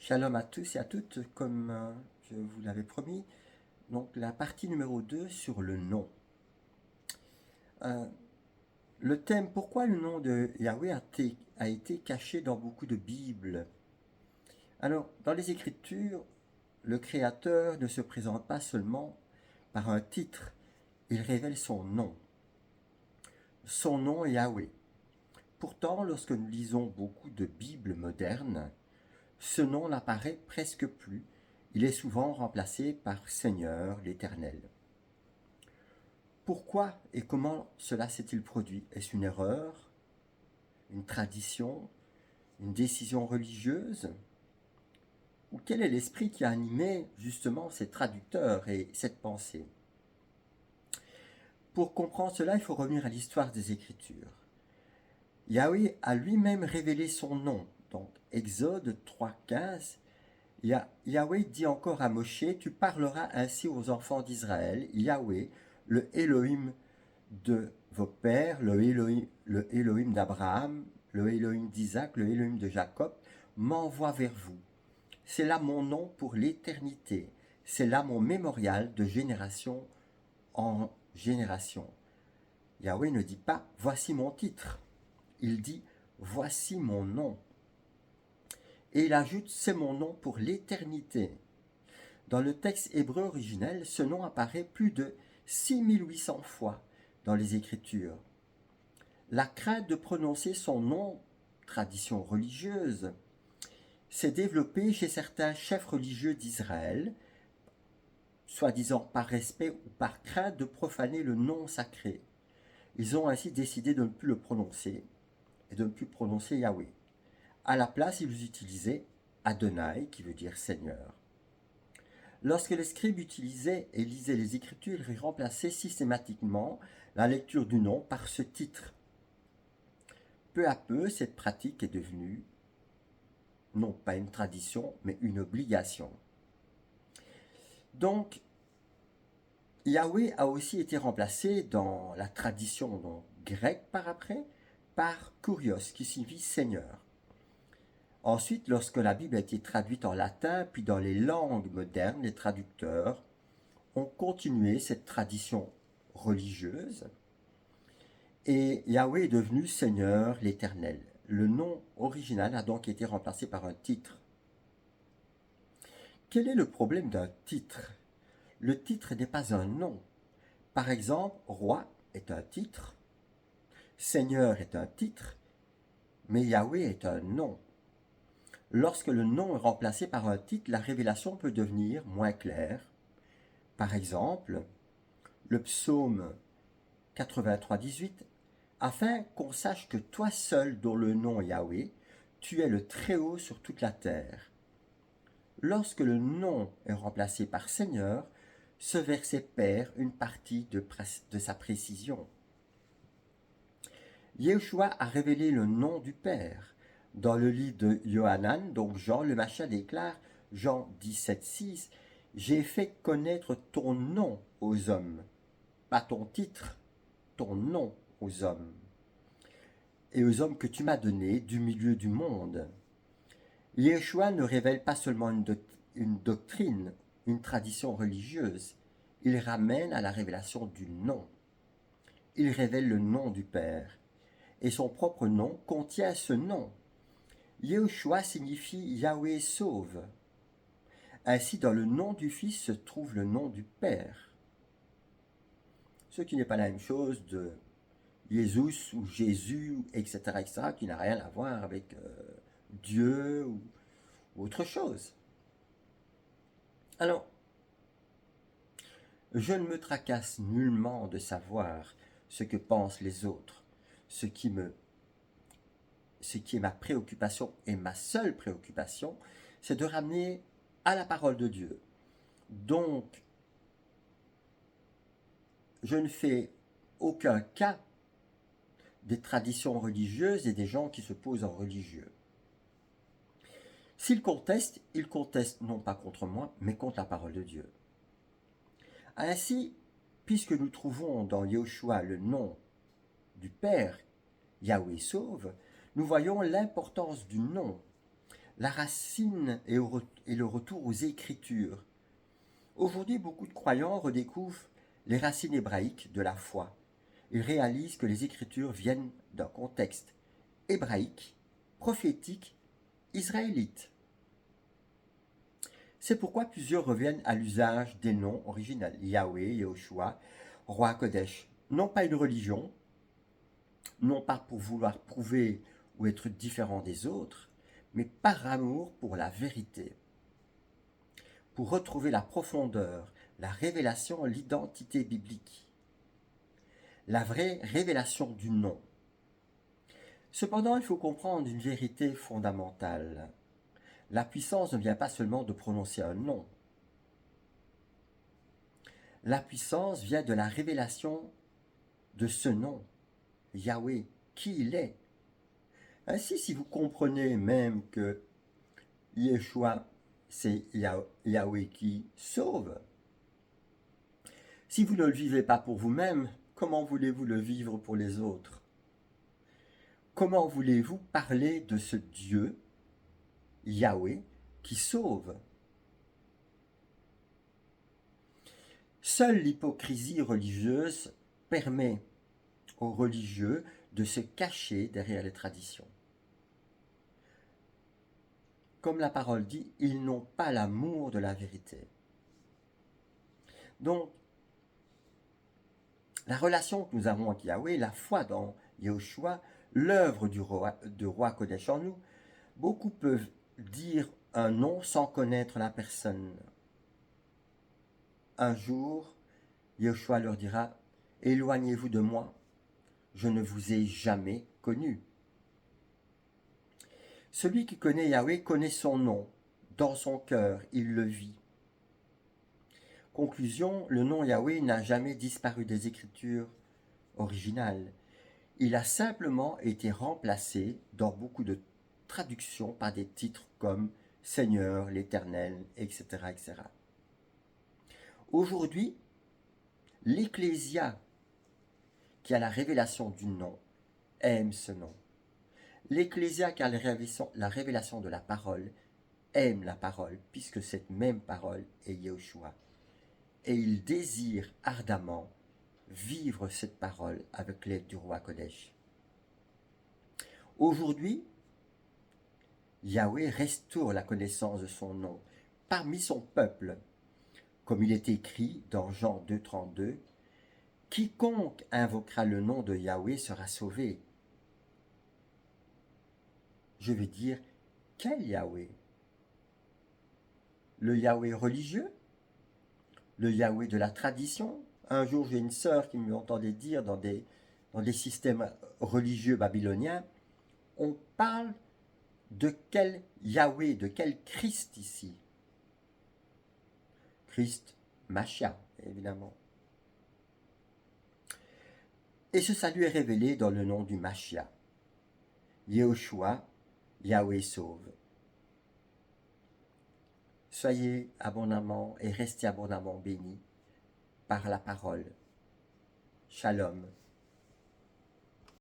Shalom à tous et à toutes, comme je vous l'avais promis. Donc la partie numéro 2 sur le nom. Euh, le thème, pourquoi le nom de Yahweh a été caché dans beaucoup de Bibles. Alors, dans les Écritures, le Créateur ne se présente pas seulement par un titre, il révèle son nom. Son nom est Yahweh. Pourtant, lorsque nous lisons beaucoup de Bibles modernes, ce nom n'apparaît presque plus. Il est souvent remplacé par Seigneur l'Éternel. Pourquoi et comment cela s'est-il produit? Est-ce une erreur, une tradition, une décision religieuse? Ou quel est l'esprit qui a animé justement ces traducteurs et cette pensée? Pour comprendre cela, il faut revenir à l'histoire des Écritures. Yahweh a lui-même révélé son nom. Donc, Exode 3,15, Yahweh dit encore à Moshe, tu parleras ainsi aux enfants d'Israël, Yahweh, le Elohim de vos pères, le Elohim d'Abraham, le Elohim d'Isaac, le Elohim de Jacob, m'envoie vers vous. C'est là mon nom pour l'éternité. C'est là mon mémorial de génération en génération. Yahweh ne dit pas « voici mon titre ». Il dit « voici mon nom ». Et il ajoute « c'est mon nom pour l'éternité ». Dans le texte hébreu originel, ce nom apparaît plus de 6800 fois dans les Écritures. La crainte de prononcer son nom, tradition religieuse, s'est développée chez certains chefs religieux d'Israël, soi-disant par respect ou par crainte de profaner le nom sacré. Ils ont ainsi décidé de ne plus le prononcer et de ne plus prononcer Yahweh. À la place, ils utilisaient Adonai, qui veut dire Seigneur. Lorsque les scribes utilisaient et lisaient les Écritures, ils remplaçaient systématiquement la lecture du nom par ce titre. Peu à peu, cette pratique est devenue non pas une tradition, mais une obligation. Donc, Yahweh a aussi été remplacé dans la tradition grecque par après, par Kurios, qui signifie Seigneur. Ensuite, lorsque la Bible a été traduite en latin, puis dans les langues modernes, les traducteurs ont continué cette tradition religieuse, et Yahweh est devenu Seigneur l'Éternel. Le nom original a donc été remplacé par un titre. Quel est le problème d'un titre? Le titre n'est pas un nom. Par exemple, roi est un titre, Seigneur est un titre, mais Yahweh est un nom. Lorsque le nom est remplacé par un titre, la révélation peut devenir moins claire. Par exemple, le psaume 83,18 afin qu'on sache que toi seul, dont le nom est Yahweh, tu es le Très-Haut sur toute la terre. Lorsque le nom est remplacé par Seigneur, ce verset perd une partie de sa précision. Yeshua a révélé le nom du Père. Dans le livre de Yohanan, donc Jean, le Machin déclare, Jean 17,6, « J'ai fait connaître ton nom aux hommes. » Pas ton titre, ton nom aux hommes. Et aux hommes que tu m'as donnés du milieu du monde. Yeshua ne révèle pas seulement une doctrine, une tradition religieuse. Il ramène à la révélation du nom. Il révèle le nom du Père. Et son propre nom contient ce nom. Yeshua signifie Yahweh sauve. Ainsi, dans le nom du Fils se trouve le nom du Père. Ce qui n'est pas la même chose de Jésus ou Jésus, etc., qui n'a rien à voir avec Dieu ou autre chose. Alors, je ne me tracasse nullement de savoir ce que pensent les autres. Ce qui est ma préoccupation et ma seule préoccupation, c'est de ramener à la parole de Dieu. Donc, je ne fais aucun cas des traditions religieuses et des gens qui se posent en religieux. S'ils contestent, ils contestent non pas contre moi, mais contre la parole de Dieu. Ainsi, puisque nous trouvons dans Yeshua le nom du Père, Yahweh sauve, nous voyons l'importance du nom. La racine est le retour aux Écritures. Aujourd'hui, beaucoup de croyants redécouvrent les racines hébraïques de la foi. Ils réalisent que les Écritures viennent d'un contexte hébraïque, prophétique, israélite. C'est pourquoi plusieurs reviennent à l'usage des noms originaux, Yahweh, Yehoshua, Roi Kodesh. Non pas une religion, non pas pour vouloir prouver ou être différent des autres, mais par amour pour la vérité, pour retrouver la profondeur, la révélation, l'identité biblique, la vraie révélation du nom. Cependant, il faut comprendre une vérité fondamentale. La puissance ne vient pas seulement de prononcer un nom. La puissance vient de la révélation de ce nom, Yahweh, qui il est. Ainsi, si vous comprenez même que Yeshua, c'est Yahweh qui sauve, si vous ne le vivez pas pour vous-même, comment voulez-vous le vivre pour les autres? Comment voulez-vous parler de ce Dieu, Yahweh, qui sauve? Seule l'hypocrisie religieuse permet aux religieux de se cacher derrière les traditions. Comme la parole dit, ils n'ont pas l'amour de la vérité. Donc, la relation que nous avons avec Yahweh, la foi dans Yahushua, l'œuvre du roi Kodesh en nous, beaucoup peuvent dire un nom sans connaître la personne. Un jour, Yahushua leur dira, « Éloignez-vous de moi, je ne vous ai jamais connu. » Celui qui connaît Yahweh connaît son nom. Dans son cœur, il le vit. Conclusion, le nom Yahweh n'a jamais disparu des Écritures originales. Il a simplement été remplacé dans beaucoup de traductions par des titres comme Seigneur, l'Éternel, etc., etc. Aujourd'hui, l'Ecclésia, qui a la révélation du nom, aime ce nom. L'Ecclésia qui a la révélation de la parole aime la parole, puisque cette même parole est Yahushua. Et il désire ardemment vivre cette parole avec l'aide du roi Kodesh. Aujourd'hui, Yahweh restaure la connaissance de son nom parmi son peuple, comme il est écrit dans Jean 2,32, « Quiconque invoquera le nom de Yahweh sera sauvé. » Je vais dire, quel Yahweh? Le Yahweh religieux? Le Yahweh de la tradition? Un jour, j'ai une sœur qui m'entendait dire dans des systèmes religieux babyloniens, on parle de quel Yahweh, de quel Christ ici? Christ, Machia, évidemment. Et ce salut est révélé dans le nom du Machia. Yehoshua, Yahweh sauve. Soyez abondamment et restez abondamment bénis par la parole. Shalom.